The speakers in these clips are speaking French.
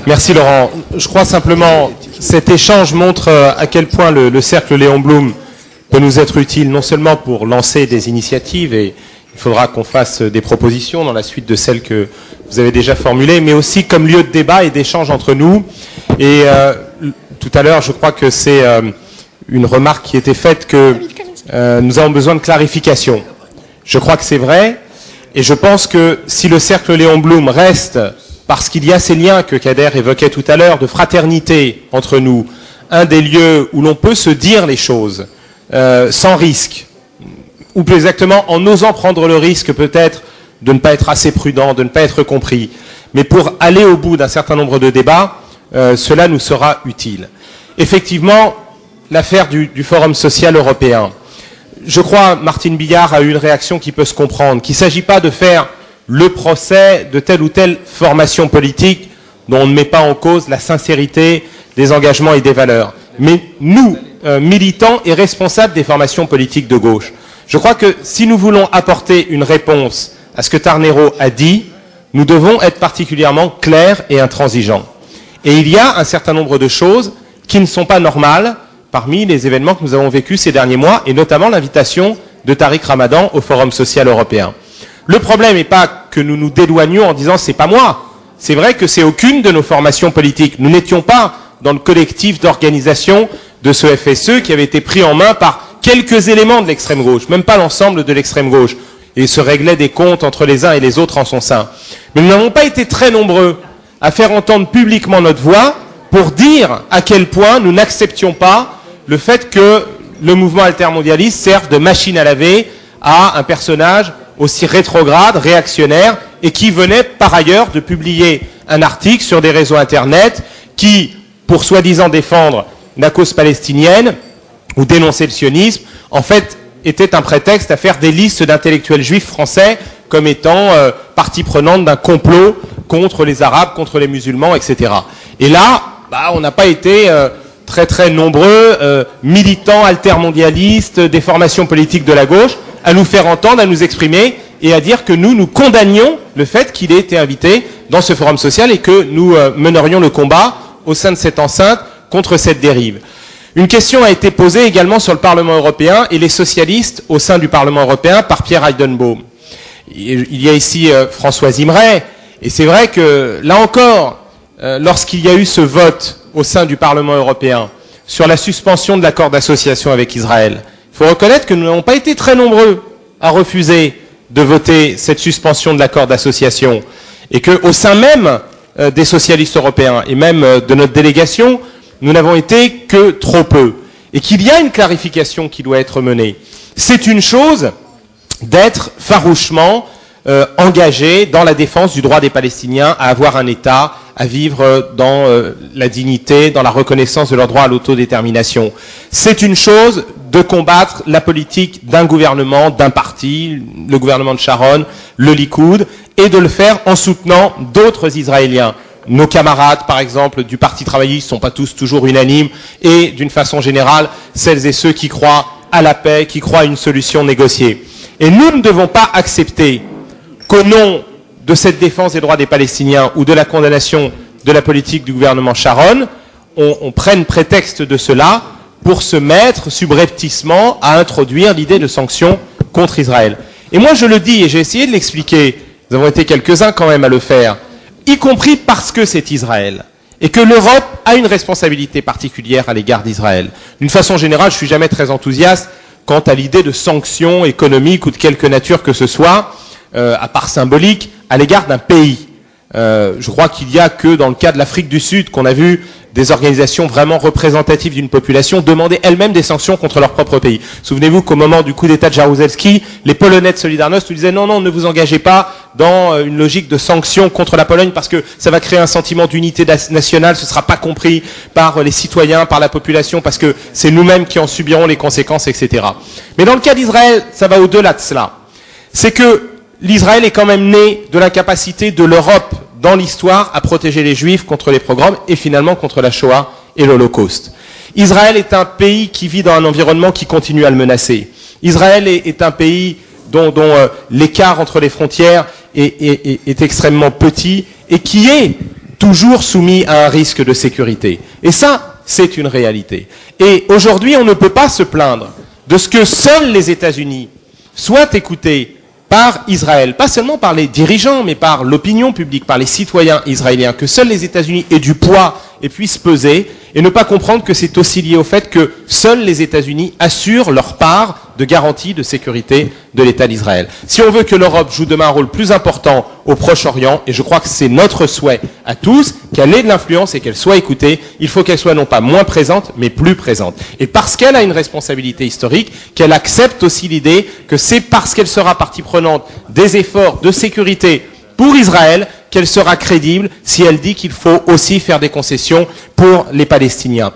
Merci Laurent. Je crois simplement cet échange montre à quel point le cercle Léon Blum peut nous être utile, non seulement pour lancer des initiatives, et il faudra qu'on fasse des propositions dans la suite de celles que vous avez déjà formulées, mais aussi comme lieu de débat et d'échange entre nous. Et tout à l'heure, je crois que c'est une remarque qui était faite que nous avons besoin de clarification. Je crois que c'est vrai, et je pense que si le cercle Léon Blum reste, parce qu'il y a ces liens que Kader évoquait tout à l'heure, de fraternité entre nous, un des lieux où l'on peut se dire les choses sans risque, ou plus exactement en osant prendre le risque peut-être de ne pas être assez prudent, de ne pas être compris. Mais pour aller au bout d'un certain nombre de débats, cela nous sera utile. Effectivement, l'affaire du Forum social européen. Je crois, Martine Billard a eu une réaction qui peut se comprendre, qu'il ne s'agit pas de faire le procès de telle ou telle formation politique dont on ne met pas en cause la sincérité des engagements et des valeurs. Mais nous, militants et responsables des formations politiques de gauche, je crois que si nous voulons apporter une réponse à ce que Tarnero a dit, nous devons être particulièrement clairs et intransigeants. Et il y a un certain nombre de choses qui ne sont pas normales parmi les événements que nous avons vécus ces derniers mois, et notamment l'invitation de Tariq Ramadan au Forum social européen. Le problème n'est pas que nous nous déloignions en disant « c'est pas moi ». C'est vrai que c'est aucune de nos formations politiques. Nous n'étions pas dans le collectif d'organisation de ce FSE qui avait été pris en main par quelques éléments de l'extrême gauche, même pas l'ensemble de l'extrême gauche, et se réglaient des comptes entre les uns et les autres en son sein. Mais nous n'avons pas été très nombreux à faire entendre publiquement notre voix pour dire à quel point nous n'acceptions pas le fait que le mouvement altermondialiste serve de machine à laver à un personnage aussi rétrograde, réactionnaire, et qui venait par ailleurs de publier un article sur des réseaux internet qui, pour soi-disant défendre la cause palestinienne ou dénoncer le sionisme, en fait était un prétexte à faire des listes d'intellectuels juifs français comme étant partie prenante d'un complot contre les Arabes, contre les musulmans, etc. Et là, on n'a pas été très nombreux, militants, altermondialistes, des formations politiques de la gauche, à nous faire entendre, à nous exprimer et à dire que nous condamnions le fait qu'il ait été invité dans ce forum social et que nous menerions le combat au sein de cette enceinte contre cette dérive. Une question a été posée également sur le Parlement européen et les socialistes au sein du Parlement européen par Pierre Heidenbaum. Il y a ici Françoise Imray, et c'est vrai que, là encore, lorsqu'il y a eu ce vote au sein du Parlement européen sur la suspension de l'accord d'association avec Israël, il faut reconnaître que nous n'avons pas été très nombreux à refuser de voter cette suspension de l'accord d'association, et qu'au sein même des socialistes européens et même de notre délégation, nous n'avons été que trop peu, et qu'il y a une clarification qui doit être menée. C'est une chose d'être farouchement engagé dans la défense du droit des Palestiniens à avoir un État, à vivre dans la dignité, dans la reconnaissance de leur droit à l'autodétermination. C'est une chose de combattre la politique d'un gouvernement, d'un parti, le gouvernement de Sharon, le Likoud, et de le faire en soutenant d'autres Israéliens. Nos camarades, par exemple, du Parti travailliste, ne sont pas tous toujours unanimes, et d'une façon générale, celles et ceux qui croient à la paix, qui croient à une solution négociée. Et nous ne devons pas accepter qu'au nom de cette défense des droits des Palestiniens ou de la condamnation de la politique du gouvernement Sharon, on prenne prétexte de cela pour se mettre subrepticement à introduire l'idée de sanctions contre Israël. Et moi je le dis, et j'ai essayé de l'expliquer, nous avons été quelques-uns quand même à le faire, y compris parce que c'est Israël, et que l'Europe a une responsabilité particulière à l'égard d'Israël. D'une façon générale, je ne suis jamais très enthousiaste quant à l'idée de sanctions économiques ou de quelque nature que ce soit, à part symbolique, à l'égard d'un pays. Je crois qu'il n'y a que dans le cas de l'Afrique du Sud qu'on a vu des organisations vraiment représentatives d'une population demander elles-mêmes des sanctions contre leur propre pays. Souvenez-vous qu'au moment du coup d'État de Jaruzelski, les Polonais de Solidarność nous disaient non, ne vous engagez pas dans une logique de sanctions contre la Pologne parce que ça va créer un sentiment d'unité nationale, ce ne sera pas compris par les citoyens, par la population, parce que c'est nous-mêmes qui en subirons les conséquences, etc. Mais dans le cas d'Israël, ça va au-delà de cela. C'est que l'Israël est quand même né de l'incapacité de l'Europe dans l'histoire à protéger les Juifs contre les pogroms et finalement contre la Shoah et l'Holocauste. Israël est un pays qui vit dans un environnement qui continue à le menacer. Israël est un pays dont l'écart entre les frontières est extrêmement petit et qui est toujours soumis à un risque de sécurité. Et ça, c'est une réalité. Et aujourd'hui, on ne peut pas se plaindre de ce que seuls les États-Unis soient écoutés par Israël, pas seulement par les dirigeants, mais par l'opinion publique, par les citoyens israéliens, que seuls les États-Unis aient du poids et puissent peser, et ne pas comprendre que c'est aussi lié au fait que seuls les États-Unis assurent leur part de garantie de sécurité de l'État d'Israël. Si on veut que l'Europe joue demain un rôle plus important au Proche-Orient, et je crois que c'est notre souhait à tous, qu'elle ait de l'influence et qu'elle soit écoutée, il faut qu'elle soit non pas moins présente, mais plus présente. Et parce qu'elle a une responsabilité historique, qu'elle accepte aussi l'idée que c'est parce qu'elle sera partie prenante des efforts de sécurité pour Israël qu'elle sera crédible si elle dit qu'il faut aussi faire des concessions pour les Palestiniens.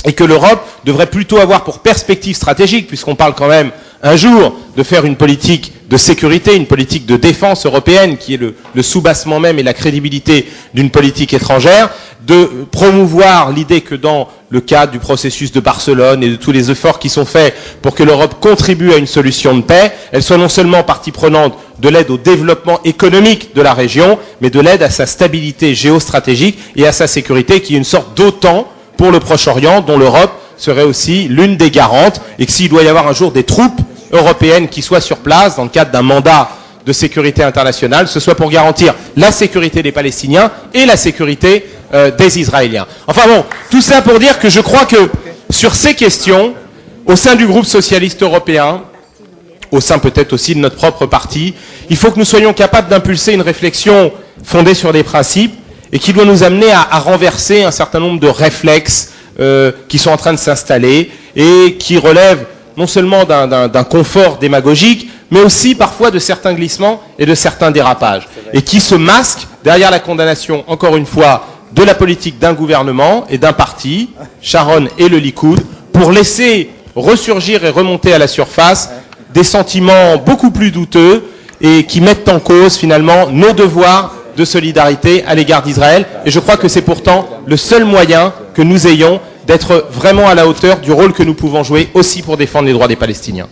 Et que l'Europe devrait plutôt avoir pour perspective stratégique, puisqu'on parle quand même un jour de faire une politique de sécurité, une politique de défense européenne, qui est le soubassement même et la crédibilité d'une politique étrangère, de promouvoir l'idée que dans le cadre du processus de Barcelone et de tous les efforts qui sont faits pour que l'Europe contribue à une solution de paix, elle soit non seulement partie prenante de l'aide au développement économique de la région, mais de l'aide à sa stabilité géostratégique et à sa sécurité, qui est une sorte d'OTAN pour le Proche-Orient, dont l'Europe serait aussi l'une des garantes, et que s'il doit y avoir un jour des troupes européennes qui soient sur place dans le cadre d'un mandat de sécurité internationale, ce soit pour garantir la sécurité des Palestiniens et la sécurité des Israéliens. Enfin bon, tout ça pour dire que je crois que sur ces questions, au sein du groupe socialiste européen, au sein peut-être aussi de notre propre parti, il faut que nous soyons capables d'impulser une réflexion fondée sur des principes et qui doit nous amener à renverser un certain nombre de réflexes qui sont en train de s'installer et qui relèvent non seulement d'un confort démagogique, mais aussi parfois de certains glissements et de certains dérapages, et qui se masquent derrière la condamnation, encore une fois, de la politique d'un gouvernement et d'un parti, Sharon et le Likoud, pour laisser ressurgir et remonter à la surface des sentiments beaucoup plus douteux et qui mettent en cause finalement nos devoirs de solidarité à l'égard d'Israël. Et je crois que c'est pourtant le seul moyen que nous ayons d'être vraiment à la hauteur du rôle que nous pouvons jouer aussi pour défendre les droits des Palestiniens.